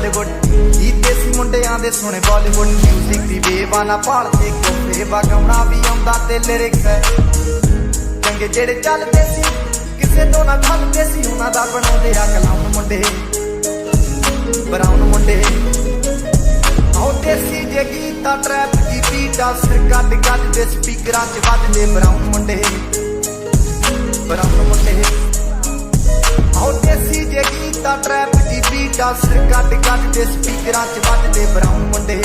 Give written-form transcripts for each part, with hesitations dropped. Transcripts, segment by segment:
Hollywood ही देसी मुंडियां दे सोने Bollywood music दी बेवाना भालदे कोफे वगाउणा भी आउंदा ते लिरिक्स चंगे जेड़े चलदे सी किसे तो ना खलदे सी उन्हां दा बनाउंदे आ कलाम मुंडे ब्राउन मुंडे आओ देसी जे गीता ट्रैप दी बीटा सिर कट कट दे स्पीकरां च वजदे ब्राउन मुंडे आओ देसी जे गीता ट्रैप दी बीटा सिर कट कट दे स्पीकरां च वजदे ब्राउन मुंडे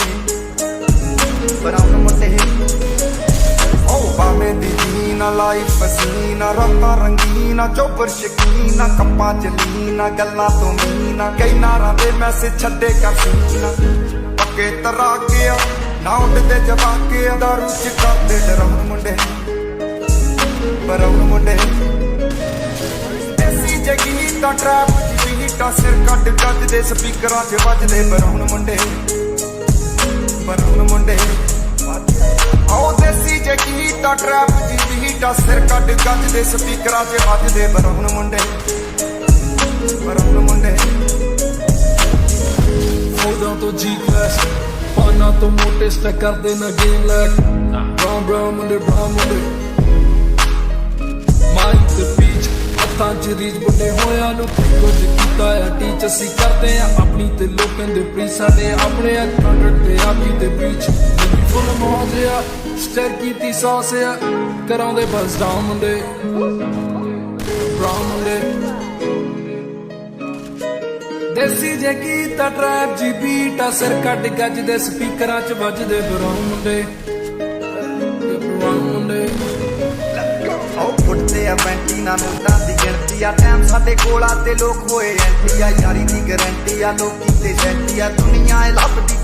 भावे दी जीना लाइफ पसीना रातां रंगीना चौपर शकीना कप्पां च लीना गल्लां तो मीना कई नारां दे मैसेज छड्डे कर सीना पक्के तराके ना उडदे जवाके दारू च करदे डराउन मुंडे ब्राउन मुंडे देसी जे गीता ट्रैप दी बीटा सिर कट कट दे स्पीकरां च वजदे ब्राउन मुंडे आओ देसी जे गीता ट्रैप दी बीटा सिर कट कट दे स्पीकरां च वजदे ब्राउन मुंडे फौजां तो जी क्लास पाना तो मोटे स्टैक करदे ना गेम लैक ब्राउन मुंडे माइक ते पीच हत्थां च रीच बुड्ढे होया नूं कुछ कीता है टीच असीं करदे आ अपनी ते लोकां दे प्री साडे अपने कंडर ते आपी ते बीच फुल मौज आ स्टर कीती सॉस आ कराउंदे बस डाउन मुंडे ब्राउन मुंडे देसी जे गीता ट्रैप जी बीटा सिर कट गज दे स्पीकरां च वजदे ब्राउन मुंडे आओ फुटते आ पैंटी ना नोटां दी गिणती आ टाइम साडे कोल आ ते लोक होए एंटी आ यारी दी गारंटी आ लोकी ते सैंटी आ दुनिया ए लभदी